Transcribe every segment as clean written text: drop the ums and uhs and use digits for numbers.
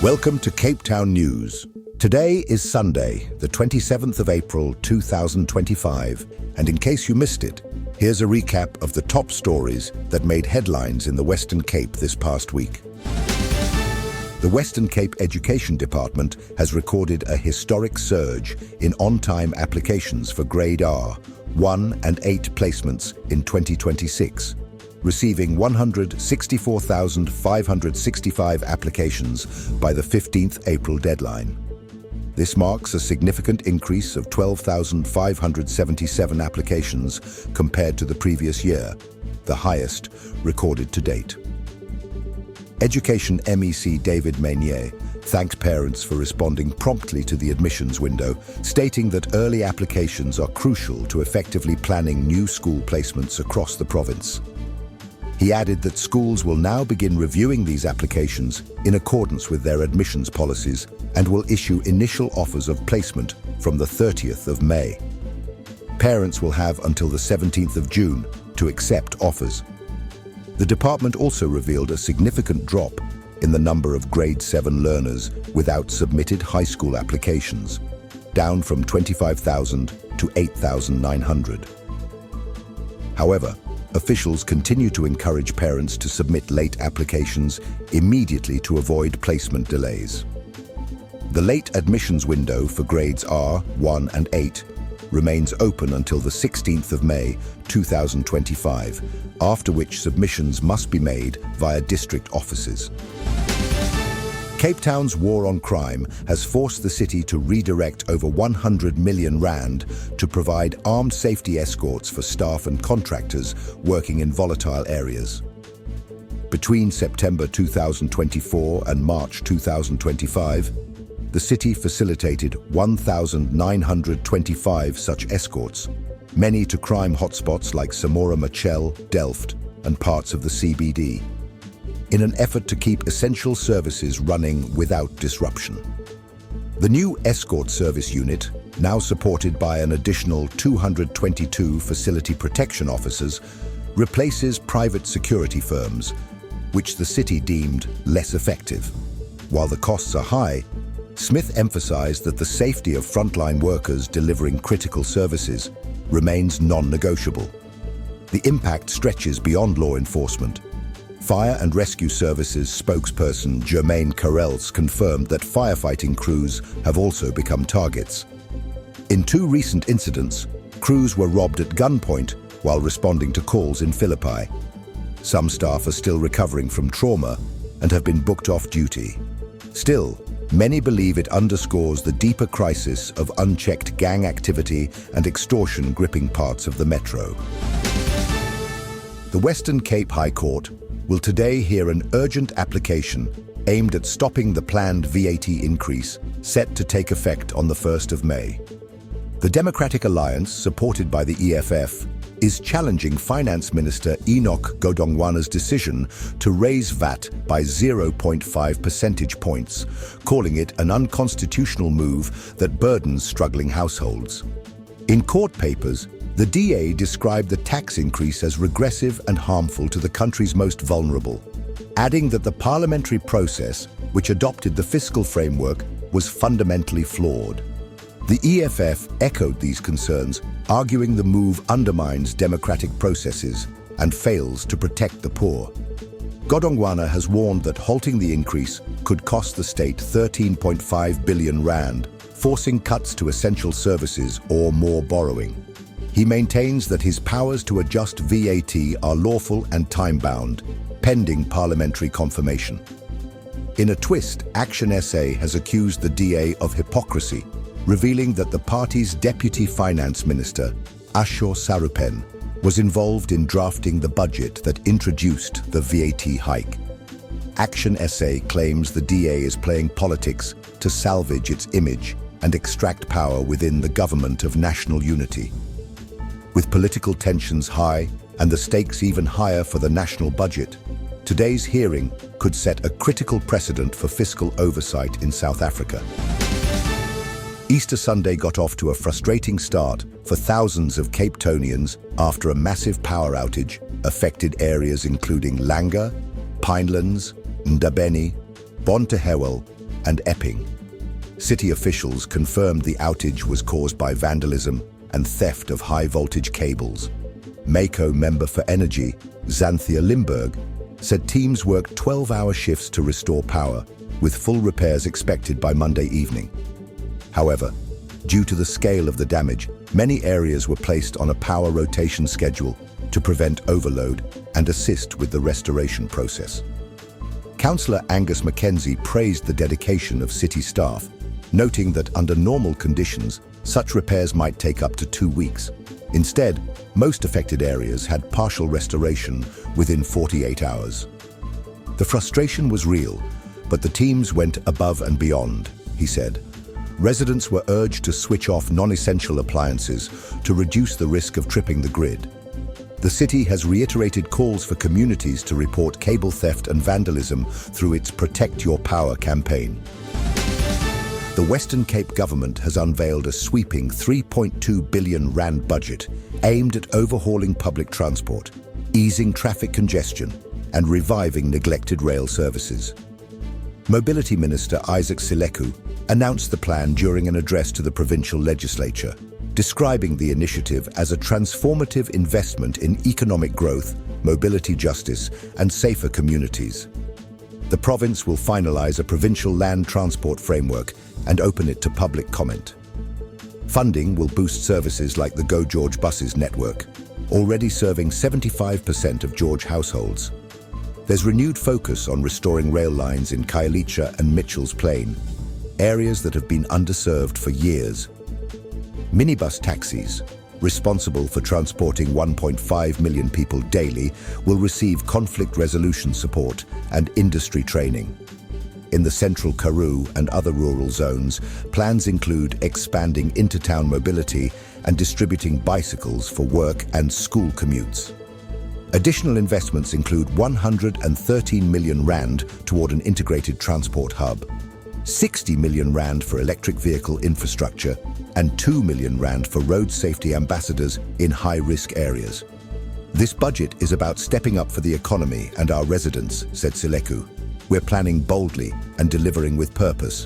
Welcome to Cape Town News. Today is Sunday, the 27th of April 2025, and in case you missed it, here's a recap of the top stories that made headlines in the Western Cape this past week. The Western Cape Education Department has recorded a historic surge in on-time applications for Grade R, 1 and 8 placements in 2026, receiving 164,565 applications by the 15th April deadline. This marks a significant increase of 12,577 applications compared to the previous year, the highest recorded to date. Education MEC David Meunier thanked parents for responding promptly to the admissions window, stating that early applications are crucial to effectively planning new school placements across the province. He added that schools will now begin reviewing these applications in accordance with their admissions policies and will issue initial offers of placement from the 30th of May. Parents will have until the 17th of June to accept offers. The department also revealed a significant drop in the number of Grade 7 learners without submitted high school applications, down from 25,000 to 8,900. However, officials continue to encourage parents to submit late applications immediately to avoid placement delays. The late admissions window for Grades R, 1 and 8 remains open until the 16th of May 2025, after which submissions must be made via district offices. Cape Town's war on crime has forced the city to redirect over 100 million rand to provide armed safety escorts for staff and contractors working in volatile areas. Between September 2024 and March 2025, the city facilitated 1,925 such escorts, many to crime hotspots like Samora Machel, Delft, and parts of the CBD, in an effort to keep essential services running without disruption. The new escort service unit, now supported by an additional 222 facility protection officers, replaces private security firms, which the city deemed less effective. While the costs are high, Smith emphasized that the safety of frontline workers delivering critical services remains non-negotiable. The impact stretches beyond law enforcement. Fire and Rescue Services spokesperson Germaine Carrels confirmed that firefighting crews have also become targets. In 2 recent incidents, crews were robbed at gunpoint while responding to calls in Philippi. Some staff are still recovering from trauma and have been booked off duty. Still, many believe it underscores the deeper crisis of unchecked gang activity and extortion gripping parts of the metro. The Western Cape High Court will today hear an urgent application aimed at stopping the planned VAT increase set to take effect on the 1st of May. The Democratic Alliance, supported by the EFF, is challenging Finance Minister Enoch Godongwana's decision to raise VAT by 0.5 percentage points, calling it an unconstitutional move that burdens struggling households. In court papers, the DA described the tax increase as regressive and harmful to the country's most vulnerable, adding that the parliamentary process, which adopted the fiscal framework, was fundamentally flawed. The EFF echoed these concerns, arguing the move undermines democratic processes and fails to protect the poor. Godongwana has warned that halting the increase could cost the state 13.5 billion rand, forcing cuts to essential services or more borrowing. He maintains that his powers to adjust VAT are lawful and time-bound, pending parliamentary confirmation. In a twist, Action SA has accused the DA of hypocrisy, revealing that the party's Deputy Finance Minister, Ashor Sarupen, was involved in drafting the budget that introduced the VAT hike. Action SA claims the DA is playing politics to salvage its image and extract power within the government of national unity. With political tensions high and the stakes even higher for the national budget, today's hearing could set a critical precedent for fiscal oversight in South Africa. Easter Sunday got off to a frustrating start for thousands of Cape Townians after a massive power outage affected areas including Langa, Pinelands, Ndabeni, Bonteheuwel, and Epping. City officials confirmed the outage was caused by vandalism and theft of high-voltage cables. Mako member for Energy, Xanthia Limburg, said teams worked 12-hour shifts to restore power, with full repairs expected by Monday evening. However, due to the scale of the damage, many areas were placed on a power rotation schedule to prevent overload and assist with the restoration process. Councillor Angus Mackenzie praised the dedication of city staff, noting that under normal conditions, such repairs might take up to 2 weeks. Instead, most affected areas had partial restoration within 48 hours. The frustration was real, but the teams went above and beyond, he said. Residents were urged to switch off non-essential appliances to reduce the risk of tripping the grid. The city has reiterated calls for communities to report cable theft and vandalism through its Protect Your Power campaign. The Western Cape government has unveiled a sweeping R3.2 billion budget aimed at overhauling public transport, easing traffic congestion, and reviving neglected rail services. Mobility Minister Isaac Sileku announced the plan during an address to the provincial legislature, describing the initiative as a transformative investment in economic growth, mobility justice, and safer communities. The province will finalise a provincial land transport framework and open it to public comment. Funding will boost services like the Go George buses network, already serving 75% of George households. There's renewed focus on restoring rail lines in Khayelitsha and Mitchell's Plain, areas that have been underserved for years. Minibus taxis, responsible for transporting 1.5 million people daily, will receive conflict resolution support and industry training. In the central Karoo and other rural zones, plans include expanding intertown mobility and distributing bicycles for work and school commutes. Additional investments include R113 million toward an integrated transport hub, R60 million for electric vehicle infrastructure, and R2 million for road safety ambassadors in high-risk areas. This budget is about stepping up for the economy and our residents, said Sileku. We're planning boldly and delivering with purpose.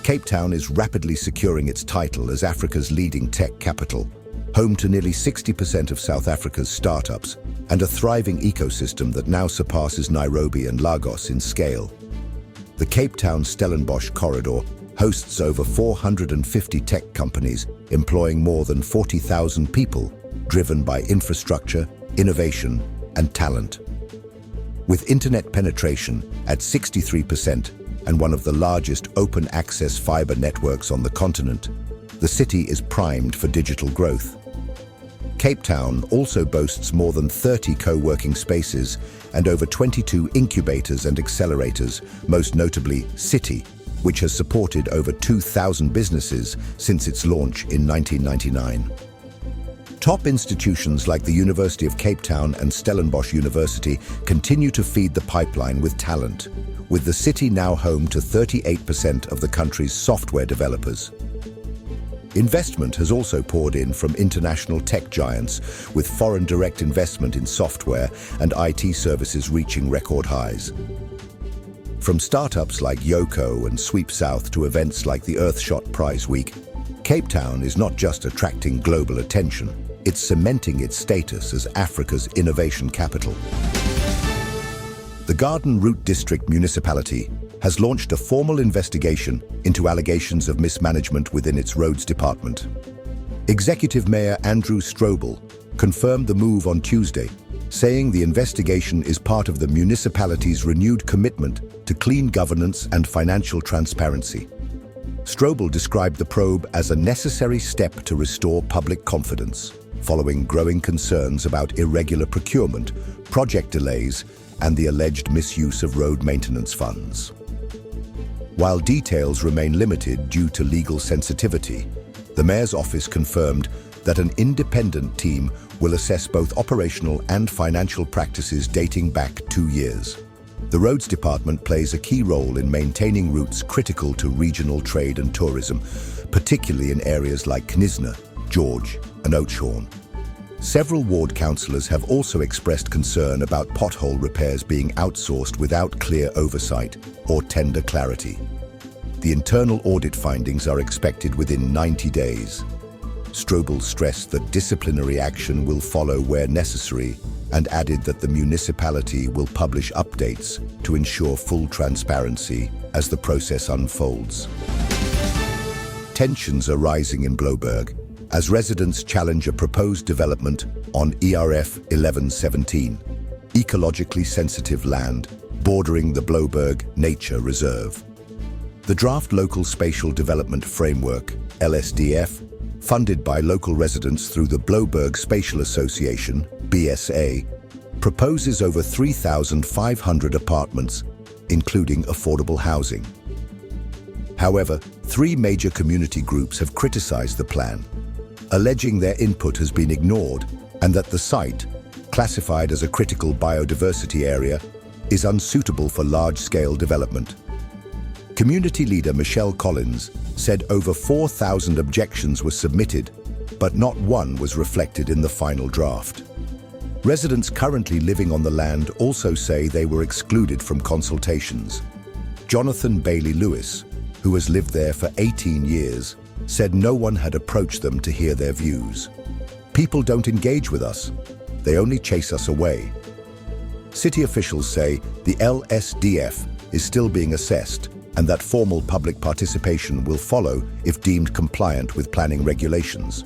Cape Town is rapidly securing its title as Africa's leading tech capital, home to nearly 60% of South Africa's startups and a thriving ecosystem that now surpasses Nairobi and Lagos in scale. The Cape Town-Stellenbosch corridor hosts over 450 tech companies employing more than 40,000 people, driven by infrastructure, innovation, and talent. With internet penetration at 63% and one of the largest open-access fiber networks on the continent, the city is primed for digital growth. Cape Town also boasts more than 30 co-working spaces and over 22 incubators and accelerators, most notably City, which has supported over 2,000 businesses since its launch in 1999. Top institutions like the University of Cape Town and Stellenbosch University continue to feed the pipeline with talent, with the city now home to 38% of the country's software developers. Investment has also poured in from international tech giants, with foreign direct investment in software and IT services reaching record highs. From startups like Yoko and Sweep South to events like the Earthshot Prize Week, Cape Town is not just attracting global attention, it's cementing its status as Africa's innovation capital. The Garden Route District Municipality has launched a formal investigation into allegations of mismanagement within its roads department. Executive Mayor Andrew Strobel confirmed the move on Tuesday, saying the investigation is part of the municipality's renewed commitment to clean governance and financial transparency. Strobel described the probe as a necessary step to restore public confidence, following growing concerns about irregular procurement, project delays, and the alleged misuse of road maintenance funds. While details remain limited due to legal sensitivity, the Mayor's office confirmed that an independent team will assess both operational and financial practices dating back 2 years. The Roads Department plays a key role in maintaining routes critical to regional trade and tourism, particularly in areas like Knysna, George, and Oudtshoorn. Several ward councillors have also expressed concern about pothole repairs being outsourced without clear oversight or tender clarity. The internal audit findings are expected within 90 days. Strobel stressed that disciplinary action will follow where necessary and added that the municipality will publish updates to ensure full transparency as the process unfolds. Tensions are rising in Bloberg as residents challenge a proposed development on ERF 1117, ecologically sensitive land bordering the Bloberg Nature Reserve. The draft Local Spatial Development Framework, LSDF, funded by local residents through the Bloberg Spatial Association, BSA, proposes over 3,500 apartments, including affordable housing. However, 3 major community groups have criticized the plan, alleging their input has been ignored and that the site, classified as a critical biodiversity area, is unsuitable for large-scale development. Community leader Michelle Collins said over 4,000 objections were submitted, but not one was reflected in the final draft. Residents currently living on the land also say they were excluded from consultations. Jonathan Bailey Lewis, who has lived there for 18 years, said no one had approached them to hear their views. People don't engage with us. They only chase us away. City officials say the LSDF is still being assessed and that formal public participation will follow if deemed compliant with planning regulations.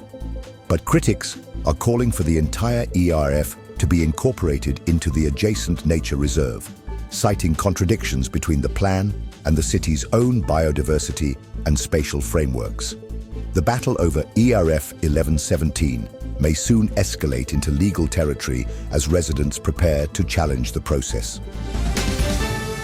But critics are calling for the entire ERF to be incorporated into the adjacent nature reserve, citing contradictions between the plan and the city's own biodiversity and spatial frameworks. The battle over ERF 1117 may soon escalate into legal territory as residents prepare to challenge the process.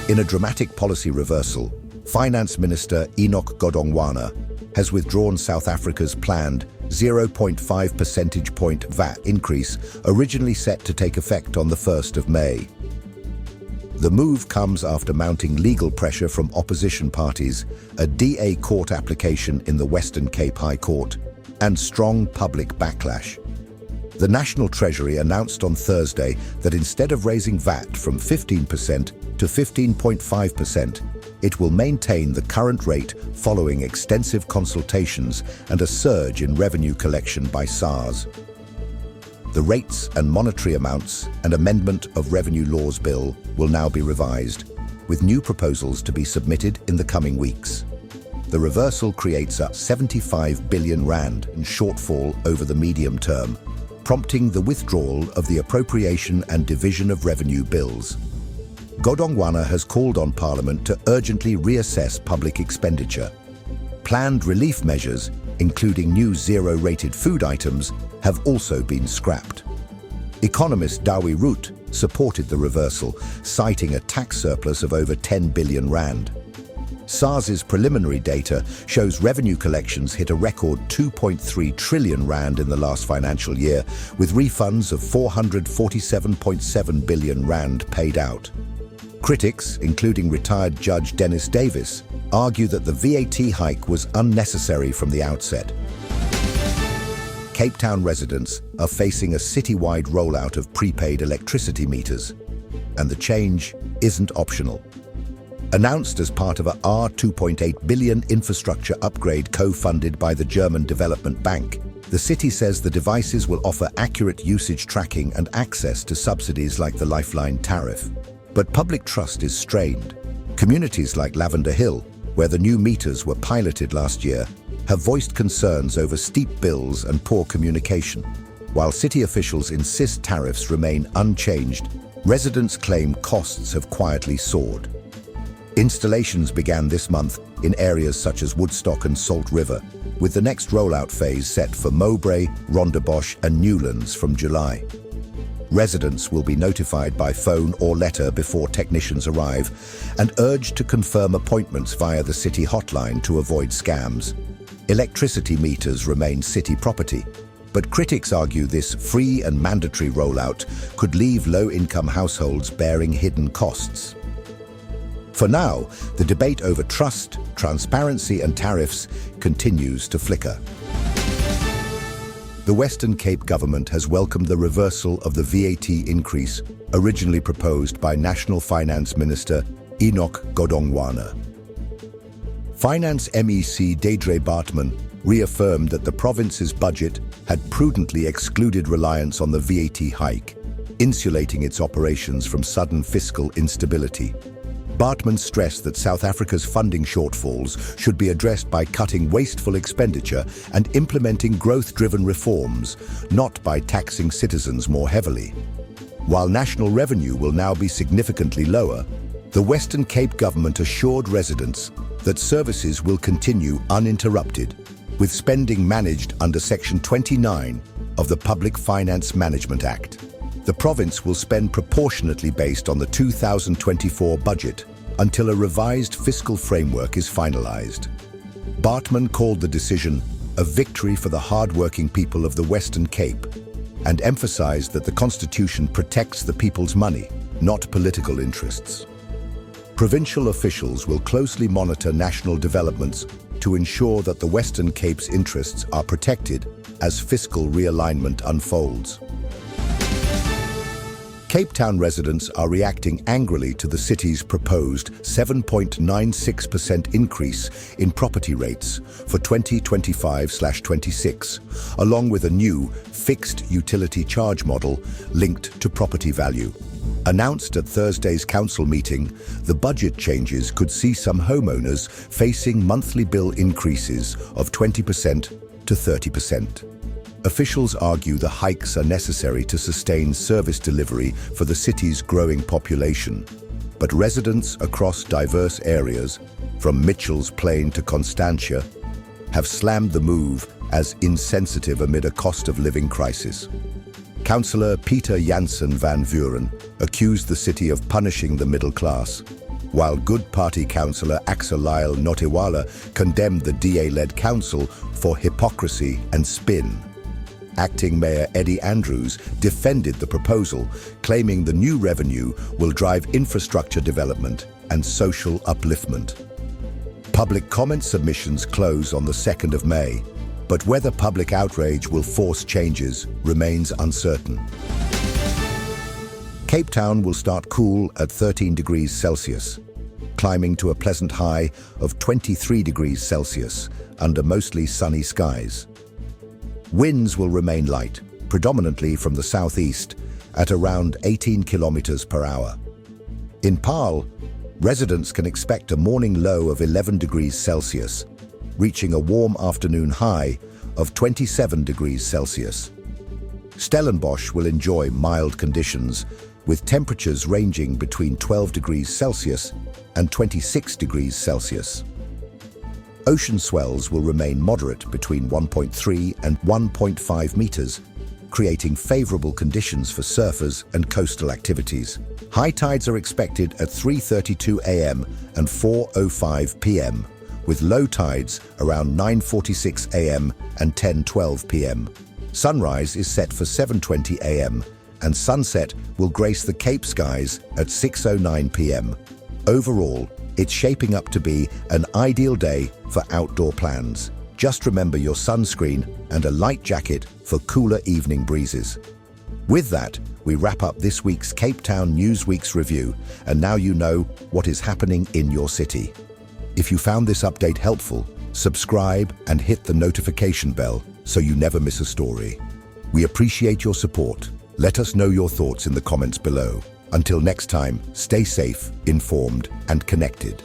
In a dramatic policy reversal, Finance Minister Enoch Godongwana has withdrawn South Africa's planned 0.5 percentage point VAT increase originally set to take effect on the 1st of May. The move comes after mounting legal pressure from opposition parties, a DA court application in the Western Cape High Court, and strong public backlash. The National Treasury announced on Thursday that instead of raising VAT from 15% to 15.5%, it will maintain the current rate following extensive consultations and a surge in revenue collection by SARS. The rates and monetary amounts and amendment of Revenue Laws Bill will now be revised, with new proposals to be submitted in the coming weeks. The reversal creates a 75 billion rand in shortfall over the medium term, prompting the withdrawal of the appropriation and division of revenue bills. Godongwana has called on Parliament to urgently reassess public expenditure. Planned relief measures, including new zero-rated food items, have also been scrapped. Economist Dawie Root supported the reversal, citing a tax surplus of over 10 billion rand. SARS's preliminary data shows revenue collections hit a record 2.3 trillion rand in the last financial year, with refunds of 447.7 billion rand paid out. Critics, including retired Judge Dennis Davis, argue that the VAT hike was unnecessary from the outset. Cape Town residents are facing a citywide rollout of prepaid electricity meters, and the change isn't optional. Announced as part of a R2.8 billion infrastructure upgrade co-funded by the German Development Bank, the city says the devices will offer accurate usage tracking and access to subsidies like the Lifeline tariff. But public trust is strained. Communities like Lavender Hill, where the new meters were piloted last year, have voiced concerns over steep bills and poor communication. While city officials insist tariffs remain unchanged, residents claim costs have quietly soared. Installations began this month in areas such as Woodstock and Salt River, with the next rollout phase set for Mowbray, Rondebosch and Newlands from July. Residents will be notified by phone or letter before technicians arrive and urged to confirm appointments via the city hotline to avoid scams. Electricity meters remain city property, but critics argue this free and mandatory rollout could leave low-income households bearing hidden costs. For now, the debate over trust, transparency and tariffs continues to flicker. The Western Cape government has welcomed the reversal of the VAT increase originally proposed by National Finance Minister Enoch Godongwana. Finance MEC Deirdre Bartman reaffirmed that the province's budget had prudently excluded reliance on the VAT hike, insulating its operations from sudden fiscal instability. Bartman stressed that South Africa's funding shortfalls should be addressed by cutting wasteful expenditure and implementing growth-driven reforms, not by taxing citizens more heavily. While national revenue will now be significantly lower, the Western Cape government assured residents that services will continue uninterrupted, with spending managed under Section 29 of the Public Finance Management Act. The province will spend proportionately based on the 2024 budget until a revised fiscal framework is finalized. Bartman called the decision a victory for the hard-working people of the Western Cape and emphasized that the Constitution protects the people's money, not political interests. Provincial officials will closely monitor national developments to ensure that the Western Cape's interests are protected as fiscal realignment unfolds. Cape Town residents are reacting angrily to the city's proposed 7.96% increase in property rates for 2025/26, along with a new fixed utility charge model linked to property value. Announced at Thursday's council meeting, the budget changes could see some homeowners facing monthly bill increases of 20% to 30%. Officials argue the hikes are necessary to sustain service delivery for the city's growing population, but residents across diverse areas, from Mitchell's Plain to Constantia, have slammed the move as insensitive amid a cost-of-living crisis. Councillor Peter Janssen van Vuren accused the city of punishing the middle class, while Good Party councillor Axelile Notiwala condemned the DA-led council for hypocrisy and spin. Acting Mayor Eddie Andrews defended the proposal, claiming the new revenue will drive infrastructure development and social upliftment. Public comment submissions close on the 2nd of May, but whether public outrage will force changes remains uncertain. Cape Town will start cool at 13 degrees Celsius, climbing to a pleasant high of 23 degrees Celsius under mostly sunny skies. Winds will remain light, predominantly from the southeast, at around 18 kilometers per hour. In Paarl, residents can expect a morning low of 11 degrees Celsius, reaching a warm afternoon high of 27 degrees Celsius. Stellenbosch will enjoy mild conditions, with temperatures ranging between 12 degrees Celsius and 26 degrees Celsius. Ocean swells will remain moderate between 1.3 and 1.5 meters, creating favorable conditions for surfers and coastal activities. High tides are expected at 3:32 a.m. and 4:05 p.m., with low tides around 9:46 a.m. and 10:12 p.m. Sunrise is set for 7:20 a.m. and sunset will grace the Cape skies at 6:09 p.m. Overall, it's shaping up to be an ideal day for outdoor plans. Just remember your sunscreen and a light jacket for cooler evening breezes. With that, we wrap up this week's Cape Town Newsweek's review, and now you know what is happening in your city. If you found this update helpful, subscribe and hit the notification bell so you never miss a story. We appreciate your support. Let us know your thoughts in the comments below. Until next time, stay safe, informed, and connected.